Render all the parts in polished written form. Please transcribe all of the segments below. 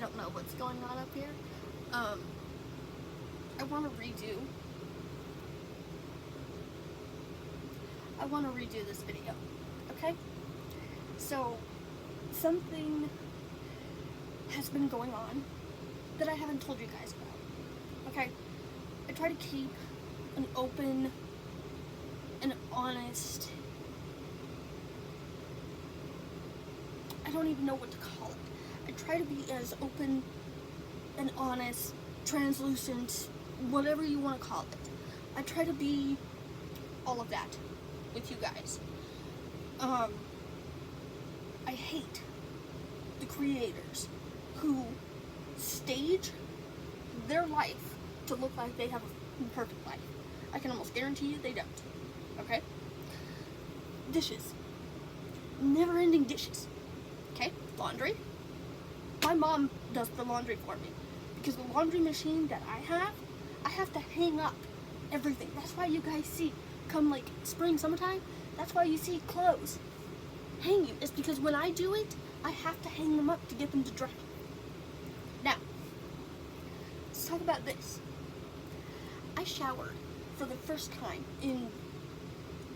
don't know what's going on up here. I want to redo this video, okay? So, something has been going on that I haven't told you guys about, okay? I try to keep an open and honest, I don't even know what to call it. I try to be as open and honest, translucent, whatever you want to call it. I try to be all of that with you guys. I hate the creators who stage their life to look like they have a perfect life. I can almost guarantee you they don't. Okay? Dishes. Never-ending dishes. Okay? Laundry. My mom does the laundry for me. Because the laundry machine that I have to hang up everything. That's why you guys see, come like spring, summertime, that's why you see clothes hanging. It's because when I do it, I have to hang them up to get them to dry. Now, let's talk about this. I showered for the first time in,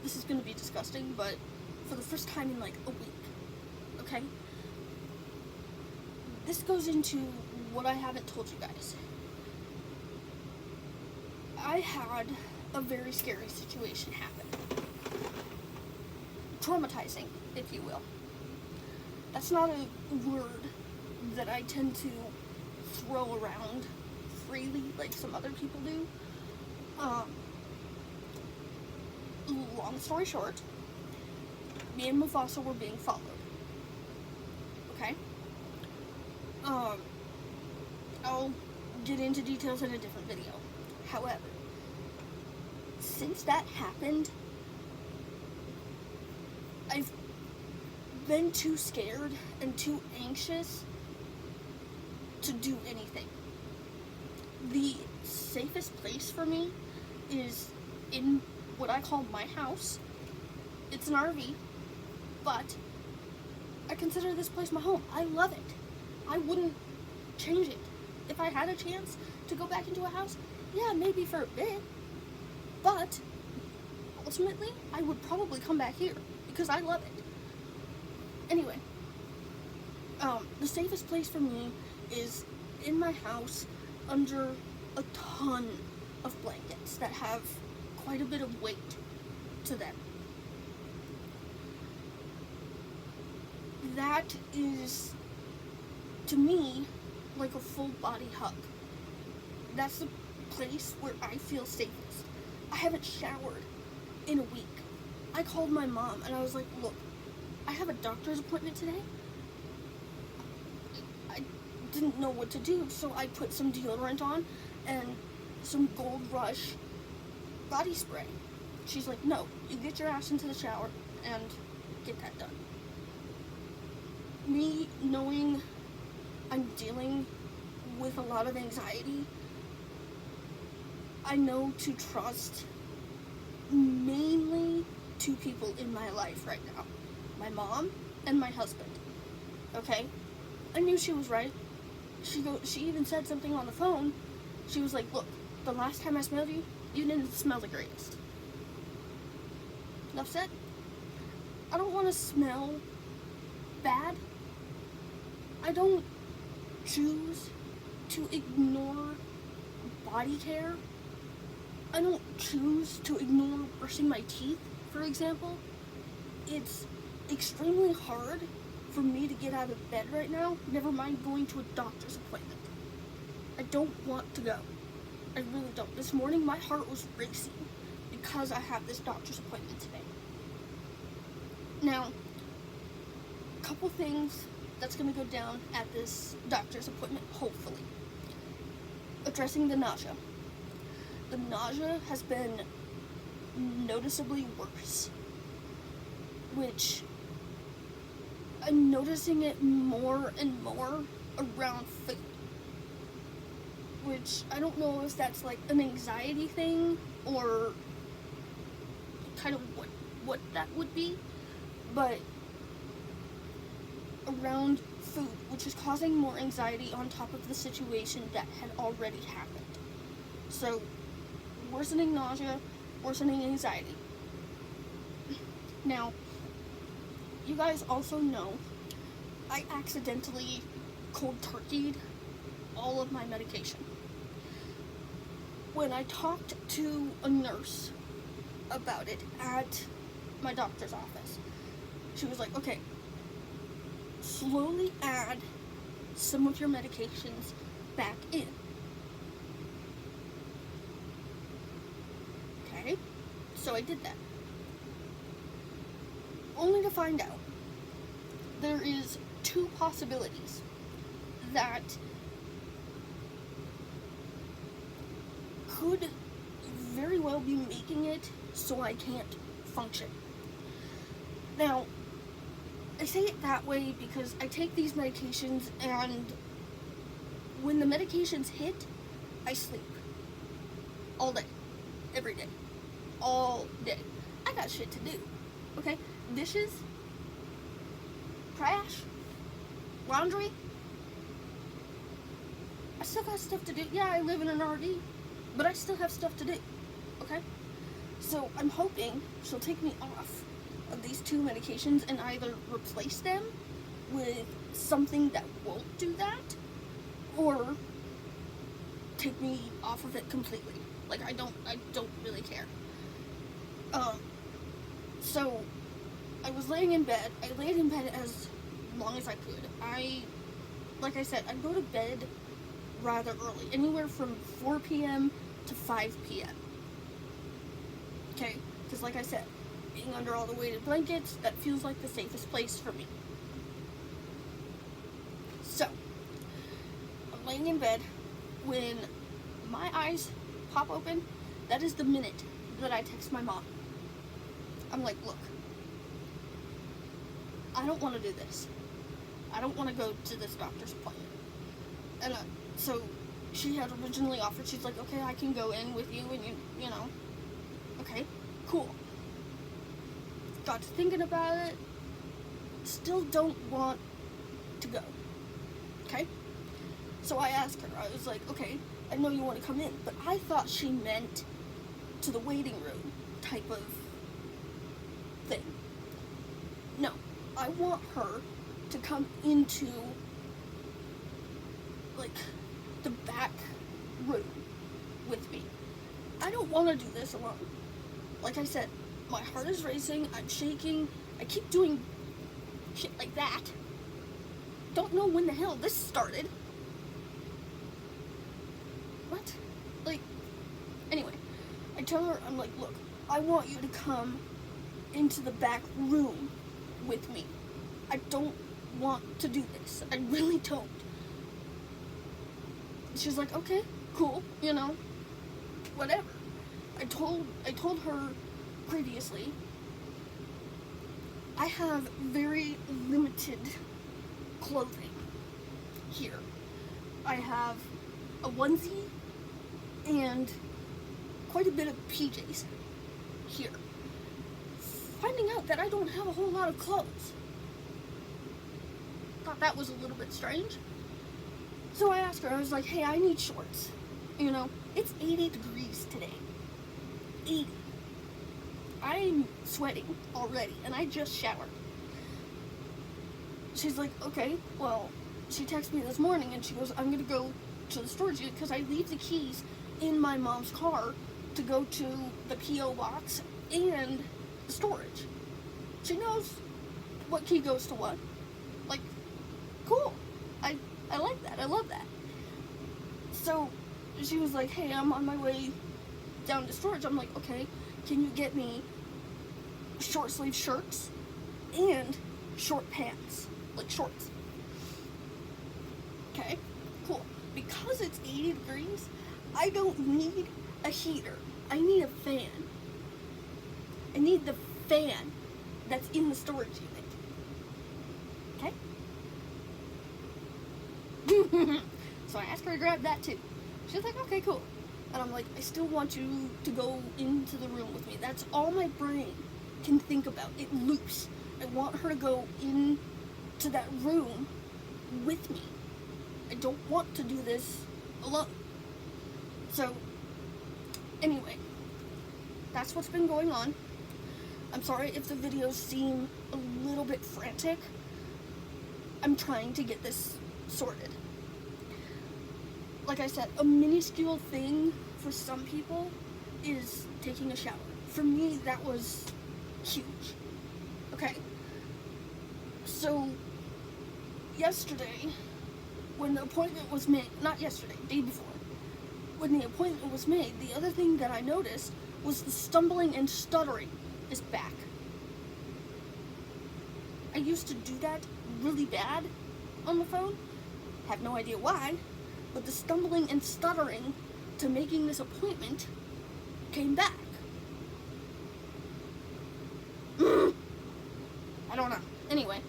this is going to be disgusting, but for the first time in like a week, okay? This goes into what I haven't told you guys. I had a very scary situation happen. Traumatizing, if you will. That's not a word that I tend to throw around freely like some other people do. Long story short, me and Mufasa were being followed. Okay? I'll get into details in a different video. However, since that happened, I've been too scared and too anxious to do anything. The safest place for me is in what I call my house. It's an RV, but I consider this place my home. I love it. I wouldn't change it. If I had a chance to go back into a house, yeah, maybe for a bit, but ultimately, I would probably come back here because I love it. Anyway, the safest place for me is in my house under a ton of blankets that have quite a bit of weight to them. That is, to me, like a full body hug. That's the place where I feel safest. I haven't showered in a week. I called my mom and I was like, look, I have a doctor's appointment today. I didn't know what to do, so I put some deodorant on and some Gold Rush body spray. She's like, no, you get your ass into the shower and get that done. Me knowing I'm dealing with a lot of anxiety, I know to trust mainly two people in my life right now. My mom and my husband. Okay? I knew she was right. She even said something on the phone. She was like, look, the last time I smelled you, you didn't smell the greatest. Enough said. I don't want to smell bad. I don't choose to ignore body care. I don't choose to ignore brushing my teeth, for example. It's extremely hard for me to get out of bed right now, never mind going to a doctor's appointment. I don't want to go. I really don't. This morning my heart was racing because I have this doctor's appointment today. Now, a couple things that's going to go down at this doctor's appointment, hopefully. Addressing the nausea. The nausea has been noticeably worse, which I'm noticing it more and more around food, which I don't know if that's like an anxiety thing or kind of what that would be, but around food, which is causing more anxiety on top of the situation that had already happened. So, worsening nausea, worsening anxiety. Now, you guys also know I accidentally cold turkeyed all of my medication. When I talked to a nurse about it at my doctor's office, she was like, okay, slowly add some of your medications back in. Okay, so I did that. Only to find out there is 2 possibilities that could very well be making it so I can't function. Now, I say it that way because I take these medications, and when the medications hit, I sleep. All day. Every day. All day. I got shit to do. Okay? Dishes. Trash. Laundry. I still got stuff to do. Yeah, I live in an RV, but I still have stuff to do. Okay? So I'm hoping she'll take me off of these 2 medications and either replace them with something that won't do that, or take me off of it completely. Like, I don't really care. So I was laying in bed. I laid in bed as long as I could. Like I said, I go to bed rather early, anywhere from 4 p.m. to 5 p.m. Okay? Because like I said, being under all the weighted blankets, that feels like the safest place for me. So, I'm laying in bed. When my eyes pop open, that is the minute that I text my mom. I'm like, look, I don't want to do this. I don't want to go to this doctor's appointment. And so she had originally offered, she's like, okay, I can go in with you, and you know, okay, cool. Got to thinking about it, still don't want to go. Okay? So I asked her, I was like, okay, I know you want to come in, but I thought she meant to the waiting room type of thing. No, I want her to come into, like, the back room with me. I don't want to do this alone. Like I said, my heart is racing, I'm shaking, I keep doing shit like that. Don't know when the hell this started. What? Like, anyway, I tell her, I'm like, look, I want you to come into the back room with me. I don't want to do this. I really don't. She's like, okay, cool, you know, whatever. I told her previously, I have very limited clothing here. I have a onesie and quite a bit of PJs here. Finding out that I don't have a whole lot of clothes. Thought that was a little bit strange. So I asked her, I was like, hey, I need shorts. You know, it's 80 degrees today. 80. I'm sweating already, and I just showered. She's like, okay, well, she texted me this morning, and she goes, I'm going to go to the storage unit, because I leave the keys in my mom's car to go to the P.O. box and the storage. She knows what key goes to what. Like, cool. I like that. I love that. So, she was like, hey, I'm on my way down to storage. I'm like, okay, can you get me short sleeve shirts and short pants, like shorts? Okay, cool. Because it's 80 degrees, I don't need a heater. I need a fan. I need the fan that's in the storage unit. Okay? So I asked her to grab that too. She's like, okay, cool. And I'm like, I still want you to go into the room with me. That's all my brain can think about. It loops. I want her to go in to that room with me. I don't want to do this alone. So, anyway, that's what's been going on. I'm sorry if the videos seem a little bit frantic. I'm trying to get this sorted. Like I said, a minuscule thing for some people is taking a shower. For me, that was huge. Okay? So, yesterday, when the appointment was made, not yesterday, day before, when the appointment was made, the other thing that I noticed was the stumbling and stuttering is back. I used to do that really bad on the phone. Have no idea why, but the stumbling and stuttering to making this appointment came back. I don't know. Anyway,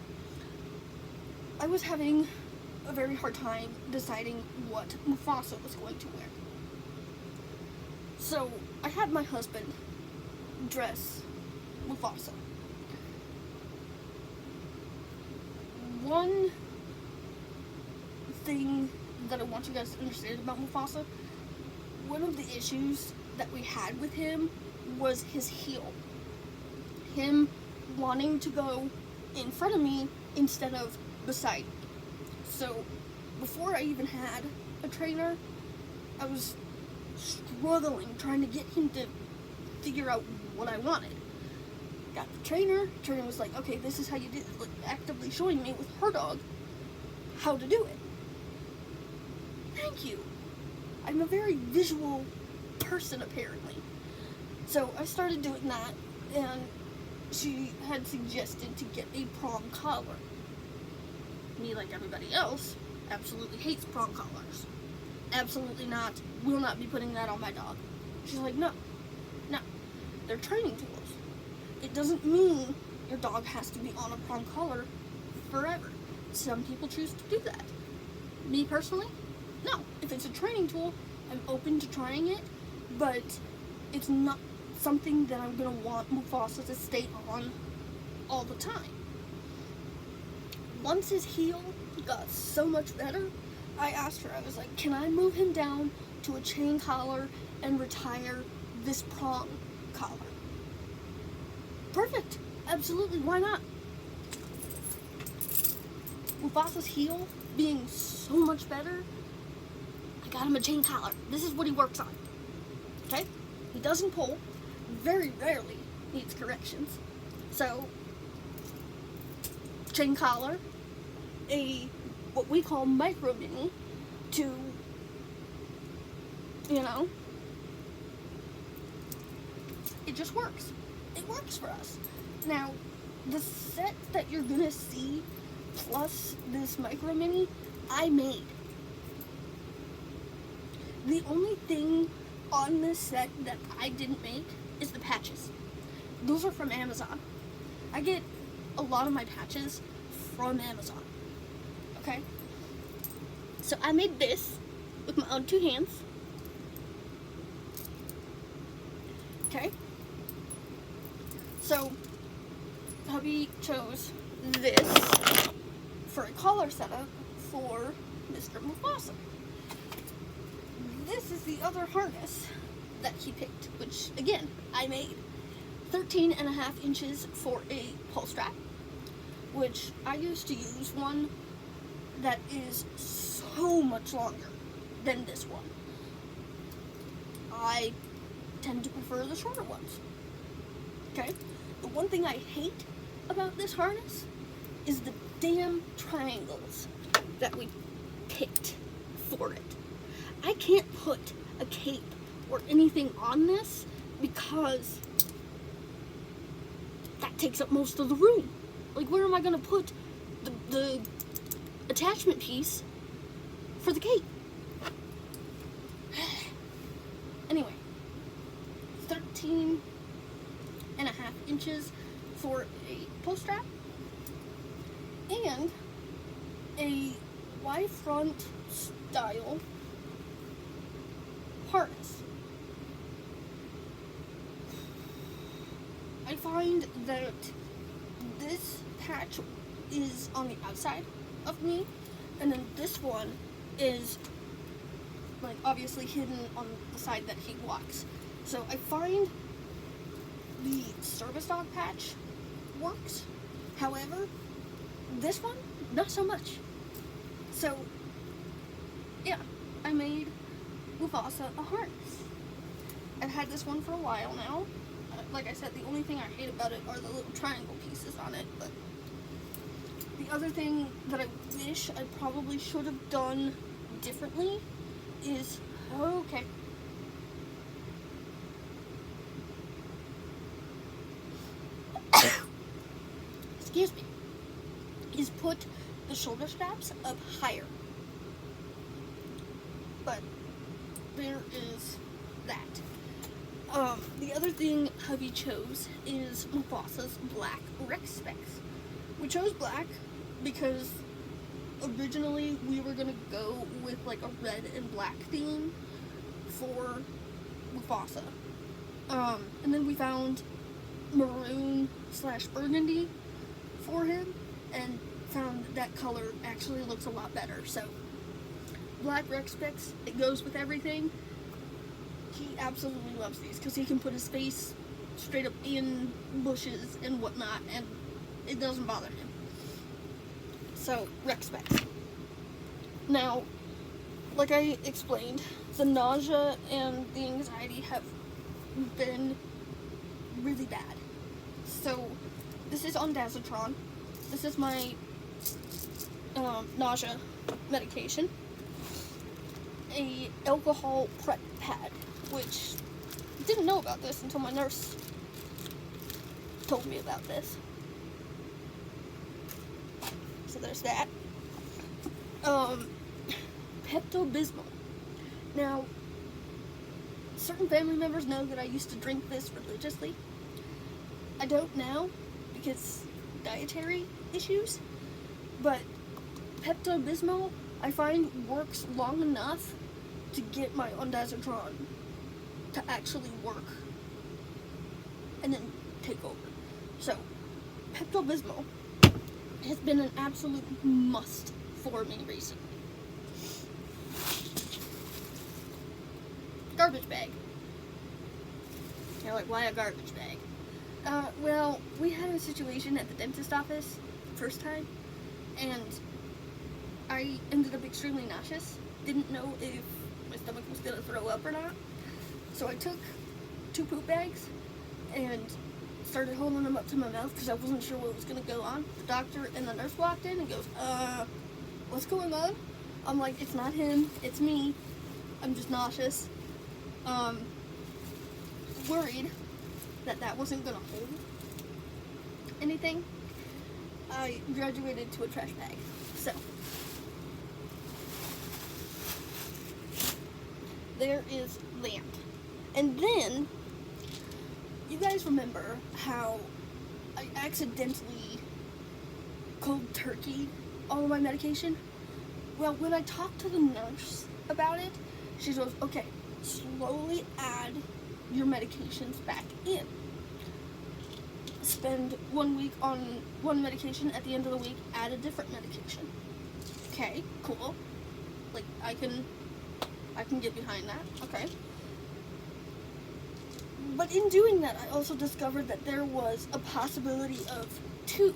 I was having a very hard time deciding what Mufasa was going to wear. So, I had my husband dress Mufasa. One thing that I want you guys to understand about Mufasa, one of the issues that we had with him was his heel. Him wanting to go in front of me instead of beside me. So, before I even had a trainer, I was struggling trying to get him to figure out what I wanted. Got the trainer was like, okay, this is how you do it, like actively showing me with her dog how to do it. Thank you. I'm a very visual person, apparently. So I started doing that, and she had suggested to get a prong collar. Me, like everybody else, absolutely hates prong collars. Absolutely not. Will not be putting that on my dog. She's like, no. They're training tools. It doesn't mean your dog has to be on a prong collar forever. Some people choose to do that. Me personally, no. If it's a training tool, I'm open to trying it, but it's not something that I'm going to want Mufasa to stay on all the time. Once his heel got so much better, I asked her, I was like, can I move him down to a chain collar and retire this prong collar? Perfect. Absolutely. Why not? Mufasa's heel being so much better, I got him a chain collar. This is what he works on. Okay? He doesn't pull. Very rarely needs corrections. So, chain collar, what we call micro mini, to, it just works. It works for us. Now, the set that you're gonna see, plus this micro mini, I made. The only thing on this set that I didn't make is the patches. Those are from Amazon. I get a lot of my patches from Amazon. Okay? So I made this with my own two hands. Okay? So, hubby chose this for a collar setup for Mr. Mufasa. This is the other harness that he picked, which, again, I made. 13.5 inches for a pull strap, which I used to use one that is so much longer than this one. I tend to prefer the shorter ones. Okay? The one thing I hate about this harness is the damn triangles that we picked for it. I can't put a cape or anything on this because that takes up most of the room. Like, where am I going to put the attachment piece for the cape? Anyway, 13.5 inches for a pull strap and a Y front style harness. I find that this patch is on the outside of me, and then this one is like obviously hidden on the side that he walks. So I find the service dog patch works. However, this one, not so much. So, yeah, I made Mufasa a harness. I've had this one for a while now. Like I said, the only thing I hate about it are the little triangle pieces on it. But the other thing that I wish I probably should have done differently is, okay. Excuse me. Is put the shoulder straps up higher. But there is that. The other thing hubby chose is Mufasa's black Rex specs. We chose black because originally we were gonna go with like a red and black theme for Mufasa. And then we found maroon / burgundy for him and found that color actually looks a lot better. So black Rex specs, it goes with everything. He absolutely loves these because he can put his face straight up in bushes and whatnot and it doesn't bother him. So Rex specs. Now, like I explained, the nausea and the anxiety have been really bad. So this is ondansetron. This is my nausea medication. A alcohol prep pad, which I didn't know about this until my nurse told me about this. So there's that. Pepto-Bismol. Now, certain family members know that I used to drink this religiously. I don't now because dietary issues, but Pepto-Bismol I find works long enough to get my ondansetron to actually work and then take over. So Pepto-Bismol has been an absolute must for me recently. Garbage bag. You're like, why a garbage bag? Well, we had a situation at the dentist office first time, and I ended up extremely nauseous. Didn't know if my stomach was gonna throw up or not. So I took 2 poop bags and started holding them up to my mouth because I wasn't sure what was gonna go on. The doctor and the nurse walked in and goes, what's going on? I'm like, it's not him, it's me. I'm just nauseous. Worried that wasn't gonna hold anything. I graduated to a trash bag. So there is that. And then you guys remember how I accidentally cold turkey all of my medication? Well, when I talked to the nurse about it, she goes, okay, slowly add your medications back in. Spend 1 week on one medication, at the end of the week, add a different medication. Okay, cool. Like, I can get behind that, okay. But in doing that, I also discovered that there was a possibility of 2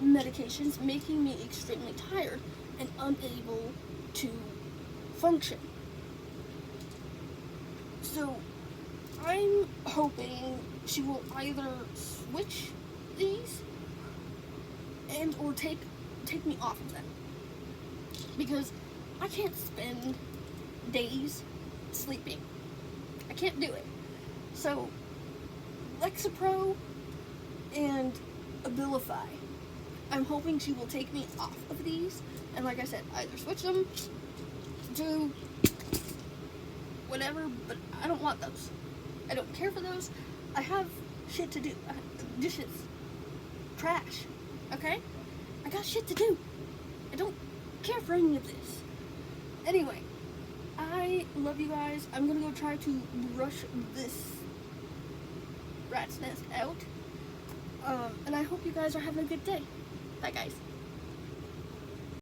medications making me extremely tired and unable to function. So I'm hoping she will either switch these and or take me off of them, because I can't spend days sleeping. I can't do it. So Lexapro and Abilify, I'm hoping she will take me off of these, and like I said, either switch them to whatever, but I don't want those. I don't care for those. I have shit to do. Dishes. Trash. Okay? I got shit to do. I don't care for any of this. Anyway, I love you guys. I'm gonna go try to brush this rat's nest out. And I hope you guys are having a good day. Bye, guys.